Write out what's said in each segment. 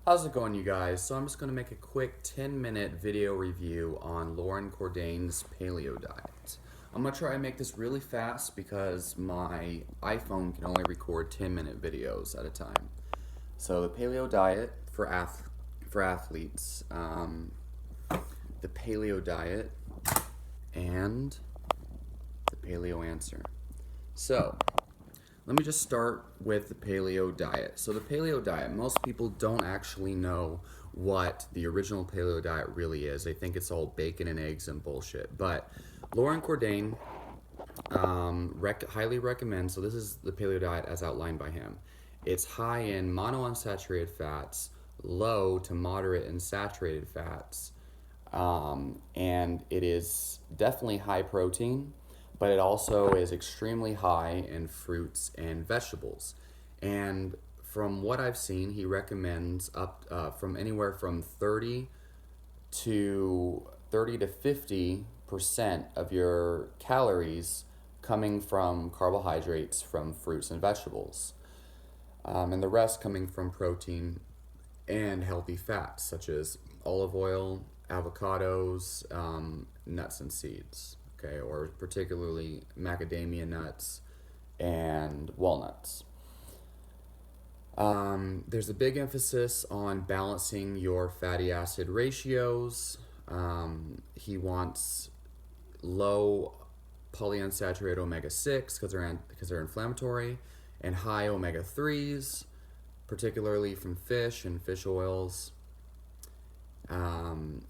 How's it going, you guys? So I'm just going to make a quick 10-minute video review on Loren Cordain's Paleo diet. I'm going to try and make this really fast because my iPhone can only record 10-minute videos at a time. So the Paleo diet for athletes, the Paleo diet, and the Paleo answer. So let me just start with the paleo diet. So the paleo diet, most people don't actually know what the original paleo diet really is. They think it's all bacon and eggs and bullshit. But Loren Cordain highly recommends, so this is the paleo diet as outlined by him. It's high in monounsaturated fats, low to moderate in saturated fats, and it is definitely high protein, but it also is extremely high in fruits and vegetables. And from what I've seen, he recommends up from anywhere from 30 to 50% of your calories coming from carbohydrates from fruits and vegetables, and the rest coming from protein and healthy fats such as olive oil, avocados, nuts and seeds, okay, or particularly macadamia nuts and walnuts. There's a big emphasis on balancing your fatty acid ratios. He wants low polyunsaturated omega 6 because they're inflammatory, and high omega 3s, particularly from fish and fish oils.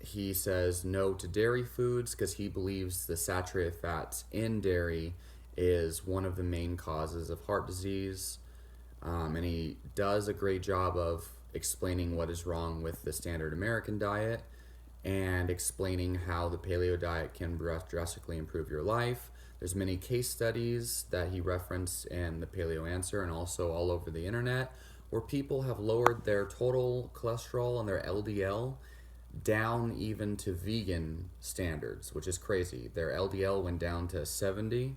He says no to dairy foods because he believes the saturated fats in dairy is one of the main causes of heart disease. And he does a great job of explaining what is wrong with the standard American diet and explaining how the paleo diet can drastically improve your life. There's many case studies that he referenced in the Paleo Answer and also all over the internet where people have lowered their total cholesterol and their LDL down even to vegan standards, which is crazy. Their LDL went down to 70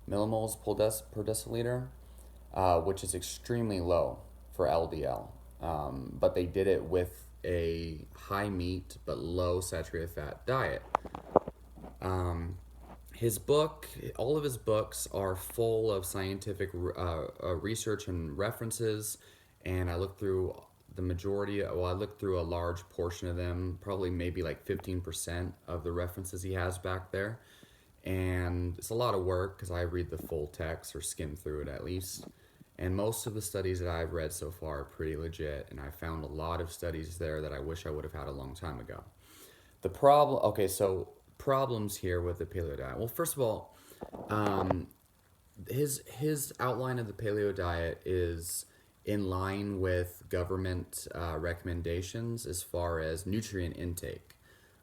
millimoles per deciliter, which is extremely low for LDL. But they did it with a high meat but low saturated fat diet. His book, all of his books are full of scientific research and references, and I looked through I looked through a large portion of them, probably maybe like 15% of the references he has back there. And it's a lot of work because I read the full text or skim through it at least. And most of the studies that I've read so far are pretty legit, and I found a lot of studies there that I wish I would have had a long time ago. So problems here with the paleo diet. Well, first of all, um, his outline of the paleo diet is in line with government recommendations as far as nutrient intake.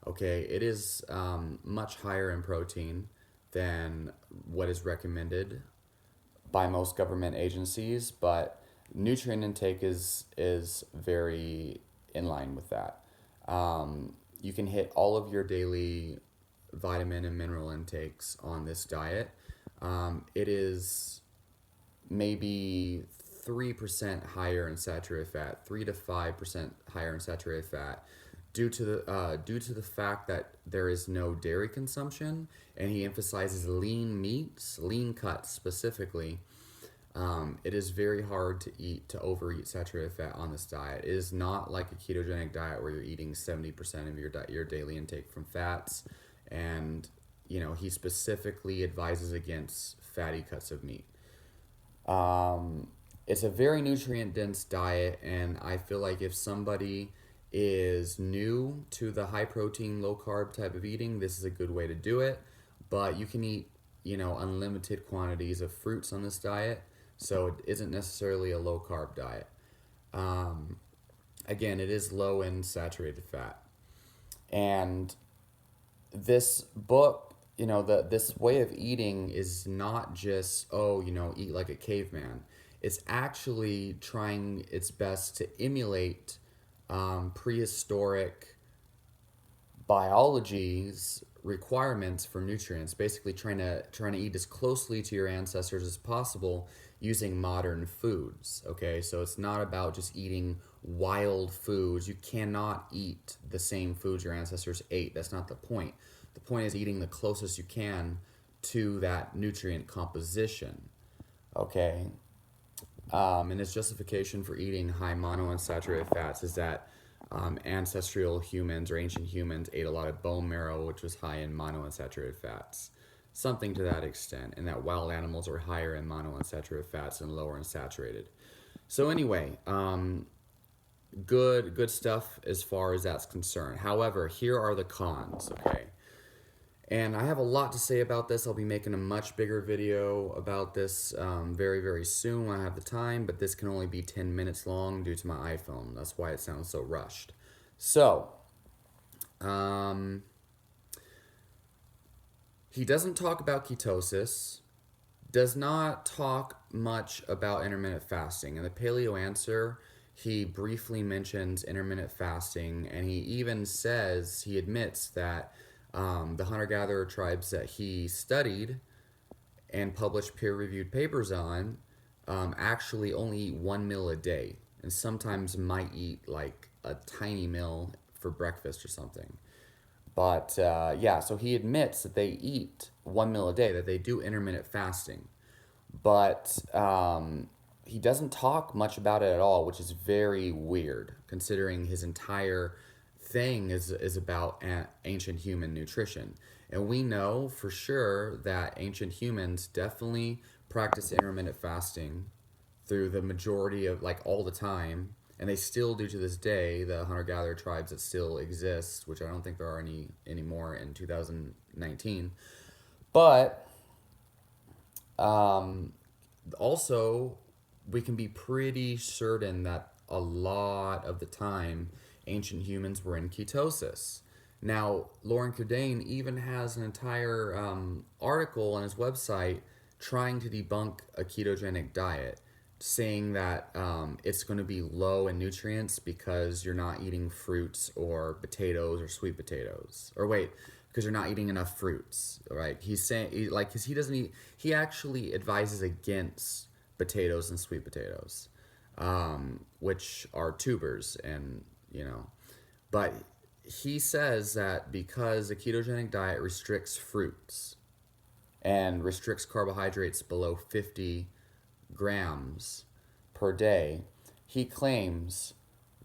Okay, it is much higher in protein than what is recommended by most government agencies, but nutrient intake is very in line with that. You can hit all of your daily vitamin and mineral intakes on this diet. It is maybe 3% higher in saturated fat, 3 to 5% higher in saturated fat, due to the fact that there is no dairy consumption, and he emphasizes lean meats, lean cuts specifically. It is very hard to overeat saturated fat on this diet. It is not like a ketogenic diet where you're eating 70% of your daily intake from fats, and he specifically advises against fatty cuts of meat. It's a very nutrient dense diet, and I feel like if somebody is new to the high protein, low carb type of eating, this is a good way to do it. But you can eat, unlimited quantities of fruits on this diet, so it isn't necessarily a low carb diet. Again, it is low in saturated fat. And this book, this way of eating is not just, eat like a caveman. It's actually trying its best to emulate prehistoric biology's requirements for nutrients, basically trying to eat as closely to your ancestors as possible using modern foods. Okay, so it's not about just eating wild foods. You cannot eat the same foods your ancestors ate. That's not the point. The point is eating the closest you can to that nutrient composition. Okay? And his justification for eating high monounsaturated fats is that ancestral humans or ancient humans ate a lot of bone marrow, which was high in monounsaturated fats. Something to that extent, and that wild animals are higher in monounsaturated fats and lower in saturated. So anyway, good stuff as far as that's concerned. However, here are the cons, okay? And I have a lot to say about this. I'll be making a much bigger video about this very, very soon when I have the time, but this can only be 10 minutes long due to my iPhone. That's why it sounds so rushed. So, he doesn't talk about ketosis, does not talk much about intermittent fasting. In the Paleo answer, he briefly mentions intermittent fasting, and he even says, he admits that the hunter-gatherer tribes that he studied and published peer-reviewed papers on actually only eat one meal a day, and sometimes might eat like a tiny meal for breakfast or something. But yeah, so he admits that they eat one meal a day, that they do intermittent fasting. But he doesn't talk much about it at all, which is very weird, considering his entire thing is about ancient human nutrition. And we know for sure that ancient humans definitely practice intermittent fasting through the majority of, like, all the time, and they still do to this day. The hunter-gatherer tribes that still exist, which I don't think there are any anymore in 2019. But also, we can be pretty certain that a lot of the time ancient humans were in ketosis. Now, Loren Cordain even has an entire article on his website trying to debunk a ketogenic diet, saying that it's going to be low in nutrients because you're not eating fruits or potatoes or sweet potatoes. Or wait, because you're not eating enough fruits, right? He's saying, because he doesn't eat, he actually advises against potatoes and sweet potatoes, which are tubers, and but he says that because a ketogenic diet restricts fruits and restricts carbohydrates below 50 grams per day, he claims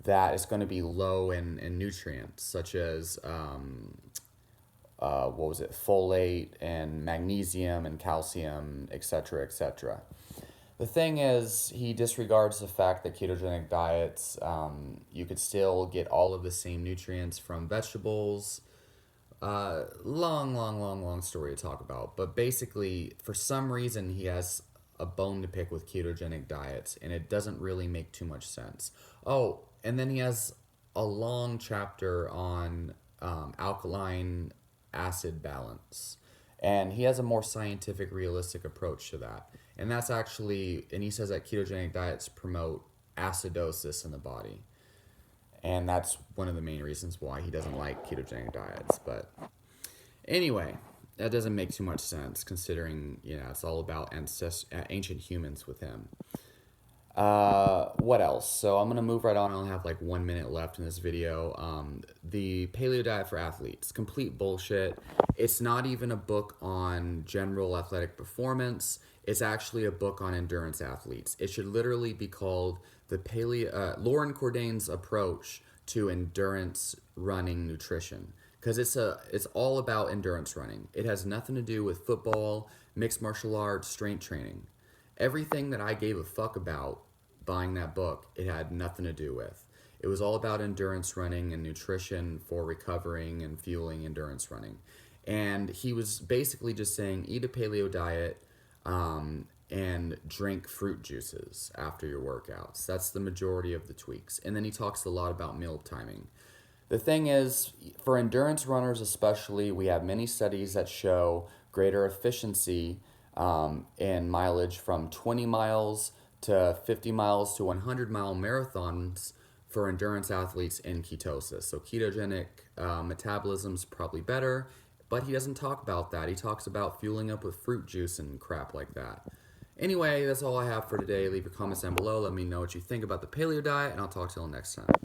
that it's going to be low in nutrients such as folate and magnesium and calcium, etc., etc. The thing is, he disregards the fact that ketogenic diets, you could still get all of the same nutrients from vegetables. Long story to talk about. But basically, for some reason, he has a bone to pick with ketogenic diets, and it doesn't really make too much sense. Oh, and then he has a long chapter on alkaline acid balance. And he has a more scientific, realistic approach to that. And that's actually, and he says that ketogenic diets promote acidosis in the body. And that's one of the main reasons why he doesn't like ketogenic diets. But anyway, that doesn't make too much sense considering, it's all about ancient humans with him. What else? So I'm going to move right on. I only have like 1 minute left in this video. The Paleo diet for athletes, complete bullshit. It's not even a book on general athletic performance. It's actually a book on endurance athletes. It should literally be called the Loren Cordain's approach to endurance running nutrition, because it's all about endurance running. It has nothing to do with football, mixed martial arts, strength training. Everything that I gave a fuck about buying that book, it had nothing to do with. It was all about endurance running and nutrition for recovering and fueling endurance running. And he was basically just saying, eat a paleo diet and drink fruit juices after your workouts. That's the majority of the tweaks. And then he talks a lot about meal timing. The thing is, for endurance runners especially, we have many studies that show greater efficiency in mileage from 20 miles to 50 miles to 100-mile marathons for endurance athletes in ketosis. So ketogenic metabolism is probably better, but he doesn't talk about that. He talks about fueling up with fruit juice and crap like that. Anyway, that's all I have for today. Leave your comments down below. Let me know what you think about the paleo diet, and I'll talk to you all next time.